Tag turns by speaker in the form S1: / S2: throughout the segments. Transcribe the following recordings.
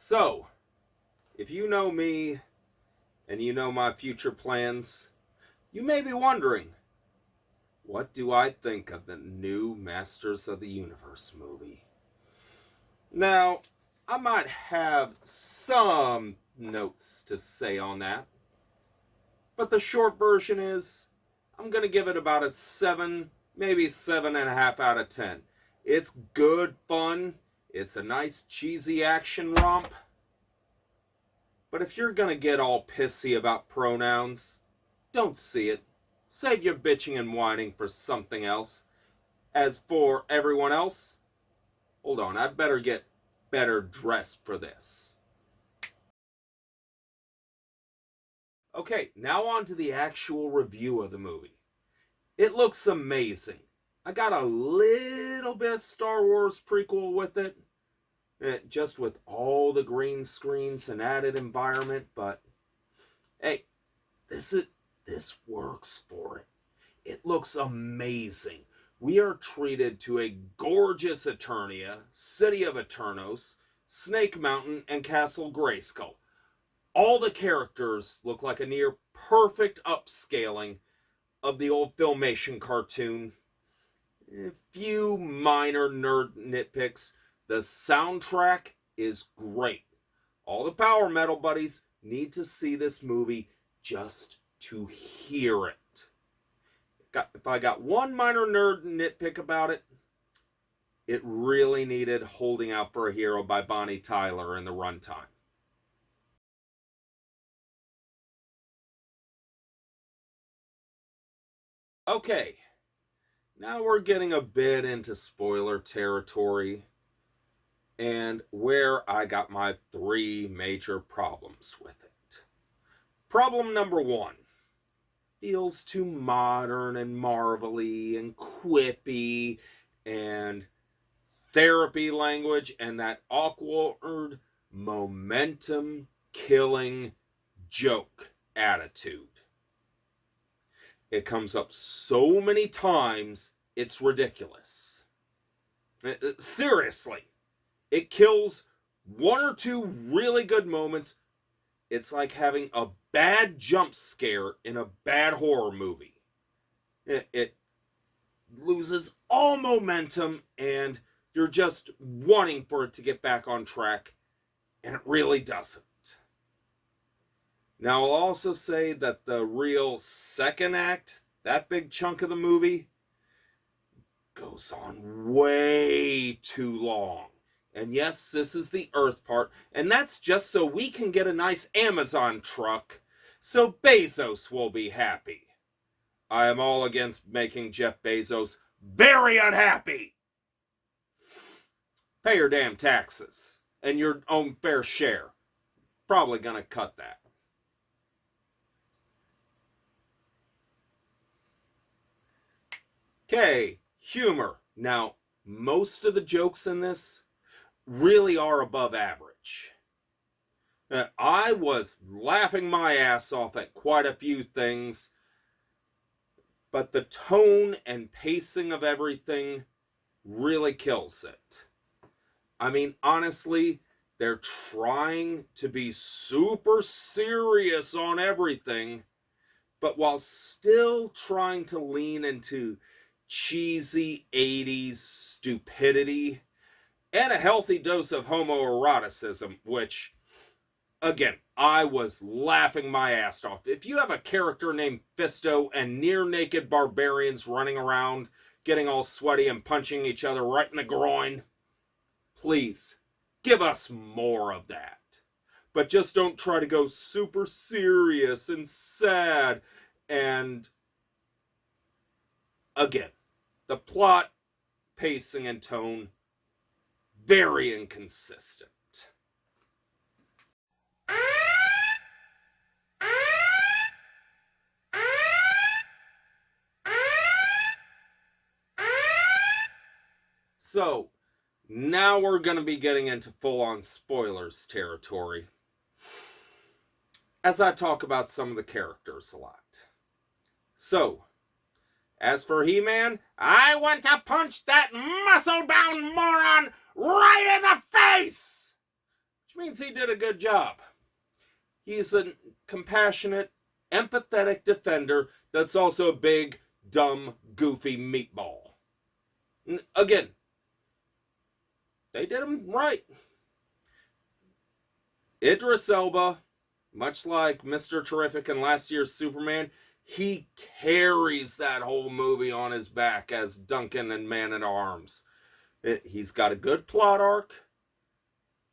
S1: So, if you know me and you know my future plans, you may be wondering, what do I think of the new Masters of the Universe movie? Now, I might have some notes to say on that, but the short version is I'm going to give it about a 7, maybe 7.5 out of 10. It's good fun. It's a nice cheesy action romp. But if you're going to get all pissy about pronouns, don't see it. Save your bitching and whining for something else. As for everyone else, hold on, I better get better dressed for this. Okay, now on to the actual review of the movie. It looks amazing. I got a little bit of Star Wars prequel with it, just with all the green screens and added environment, but hey, this works for it. It looks amazing. We are treated to a gorgeous Eternia, City of Eternos, Snake Mountain, and Castle Grayskull. All the characters look like a near perfect upscaling of the old Filmation cartoon. A few minor nerd nitpicks. The soundtrack is great. All the power metal buddies need to see this movie just to hear it. If I got one minor nerd nitpick about it, it really needed Holding Out for a Hero by Bonnie Tyler in the runtime. Okay, now we're getting a bit into spoiler territory and where I got my 3 major problems with it. Problem number 1. Feels too modern and marvelly and quippy and therapy language and that awkward momentum killing joke attitude. It comes up so many times, it's ridiculous. Seriously, it kills 1 or 2 really good moments. It's like having a bad jump scare in a bad horror movie. It loses all momentum and you're just wanting for it to get back on track, and it really doesn't. Now, I'll also say that the real second act, that big chunk of the movie, goes on way too long. And yes, this is the Earth part, and that's just so we can get a nice Amazon truck, so Bezos will be happy. I am all against making Jeff Bezos very unhappy. Pay your damn taxes, and your own fair share. Probably gonna cut that. Okay, humor. Now, most of the jokes in this really are above average. I was laughing my ass off at quite a few things, but the tone and pacing of everything really kills it. I mean, honestly, they're trying to be super serious on everything, but while still trying to lean into cheesy 80s stupidity and a healthy dose of homoeroticism, which, again, I was laughing my ass off. If you have a character named Fisto and near-naked barbarians running around, getting all sweaty and punching each other right in the groin, please, give us more of that. But just don't try to go super serious and sad. And again, the plot, pacing, and tone, very inconsistent. So, now we're going to be getting into full-on spoilers territory, as I talk about some of the characters a lot. So, as for He-Man, I want to punch that muscle-bound moron right in the face! which means he did a good job. He's a compassionate, empathetic defender that's also a big, dumb, goofy meatball. Again, they did him right. Idris Elba, much like Mr. Terrific in last year's Superman, he carries that whole movie on his back as Duncan and Man-at-Arms. He's got a good plot arc.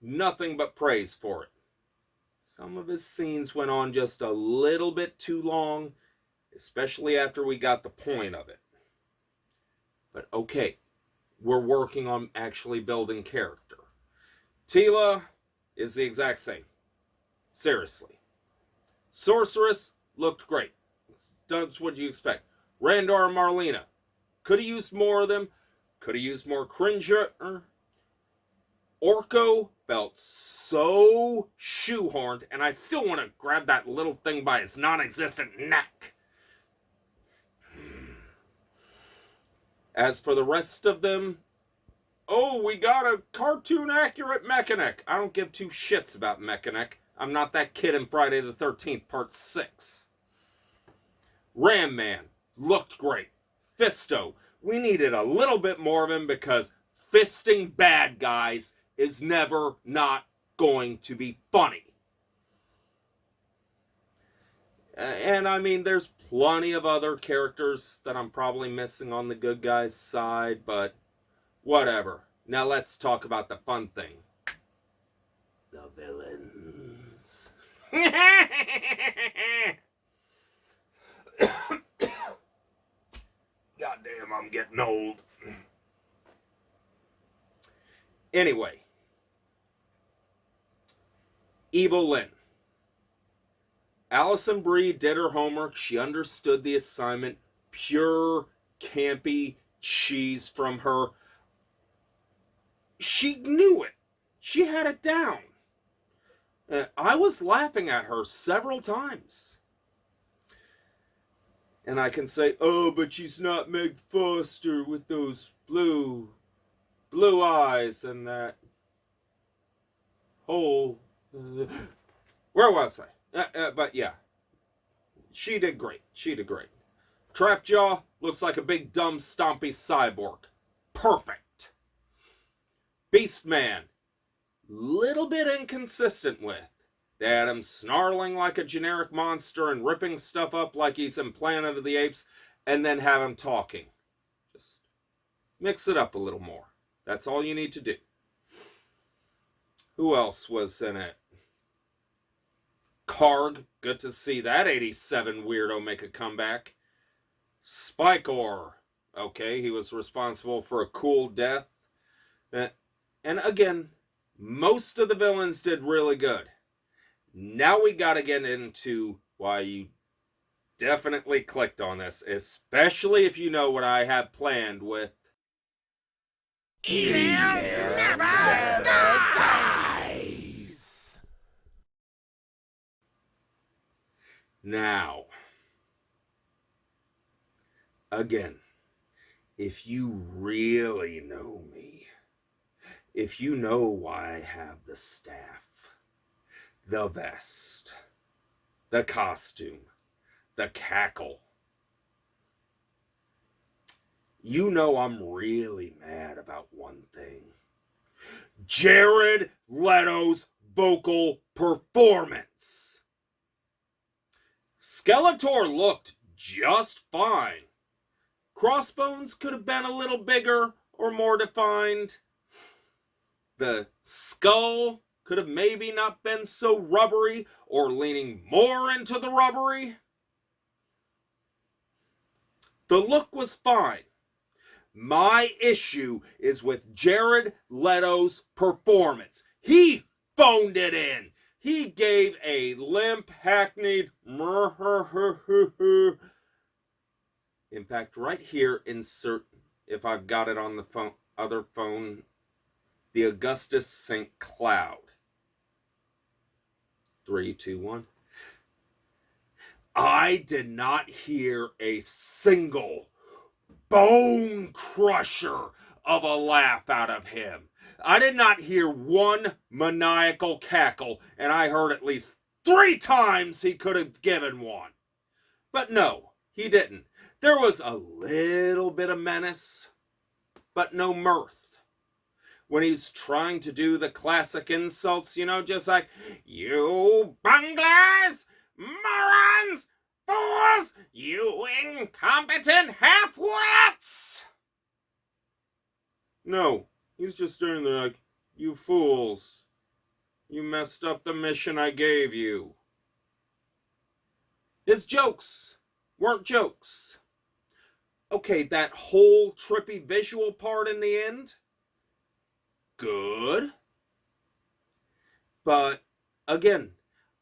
S1: Nothing but praise for it. Some of his scenes went on just a little bit too long, especially after we got the point of it. But okay, we're working on actually building character. Tila is the exact same. Seriously. Sorceress looked great. That's what you expect. Randar and Marlena. Could have used more of them. Could have used more Cringer. Orko felt so shoehorned, and I still want to grab that little thing by his non-existent neck. As for the rest of them, oh, we got a cartoon-accurate Mechanic. I don't give two shits about Mechanic. I'm not that kid in Friday the 13th, Part 6. Ram Man looked great. Fisto, we needed a little bit more of him because fisting bad guys is never not going to be funny. And I mean, there's plenty of other characters that I'm probably missing on the good guys' side, but whatever. Now let's talk about the fun thing. The villains. Goddamn, I'm getting old. Anyway. Evil Lynn. Allison Brie did her homework. She understood the assignment. Pure, campy cheese from her. She knew it. She had it down. I was laughing at her several times. And I can say, oh, but she's not Meg Foster with those blue eyes and that whole... where was I? But yeah, she did great. She did great. Trapjaw looks like a big, dumb, stompy cyborg. Perfect. Beastman, little bit inconsistent with. They had him snarling like a generic monster and ripping stuff up like he's in Planet of the Apes, and then have him talking. Just mix it up a little more. That's all you need to do. Who else was in it? Karg, good to see that 87 weirdo make a comeback. Spikor, okay, he was responsible for a cool death. And again, most of the villains did really good. Now we gotta get into why you definitely clicked on this, especially if you know what I have planned with Evil Never Dies. Now, again, if you really know me, if you know why I have the staff, the vest, the costume, the cackle, you know I'm really mad about one thing. Jared Leto's vocal performance. Skeletor looked just fine. Crossbones could have been a little bigger or more defined. The skull could have maybe not been so rubbery or leaning more into the rubbery. The look was fine. My issue is with Jared Leto's performance. He phoned it in. He gave a limp, hackneyed... In fact, right here, insert, if I've got it on the phone, other phone, the Augustus St. Cloud. 3, 2, 1. I did not hear a single bone crusher of a laugh out of him. I did not hear one maniacal cackle, and I heard at least 3 times he could have given one. But no, he didn't. There was a little bit of menace, but no mirth. When he's trying to do the classic insults, just like, you bunglers, morons, fools, you incompetent half-wits. No, he's just doing the like, you fools, you messed up the mission I gave you. His jokes weren't jokes. Okay, that whole trippy visual part in the end, good. But again,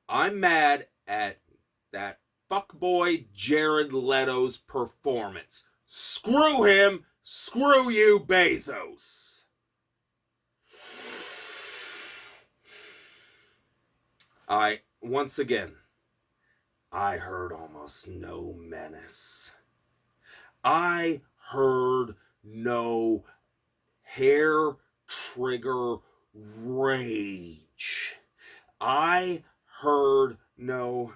S1: I'm mad at that fuckboy Jared Leto's performance. Screw him, screw you, Bezos. Once again, I heard almost no menace. I heard no hair trigger rage. I heard no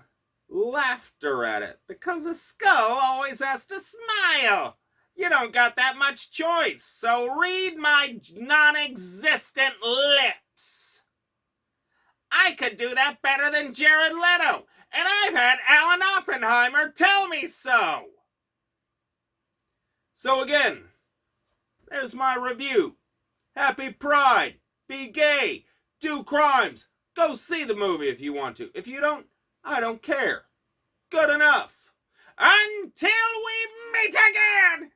S1: laughter at it because a skull always has to smile. You don't got that much choice, so read my non-existent lips. I could do that better than Jared Leto, and I've had Alan Oppenheimer tell me so. So again, there's my review. Happy Pride. Be gay. Do crimes. Go see the movie if you want to. If you don't, I don't care. Good enough. Until we meet again!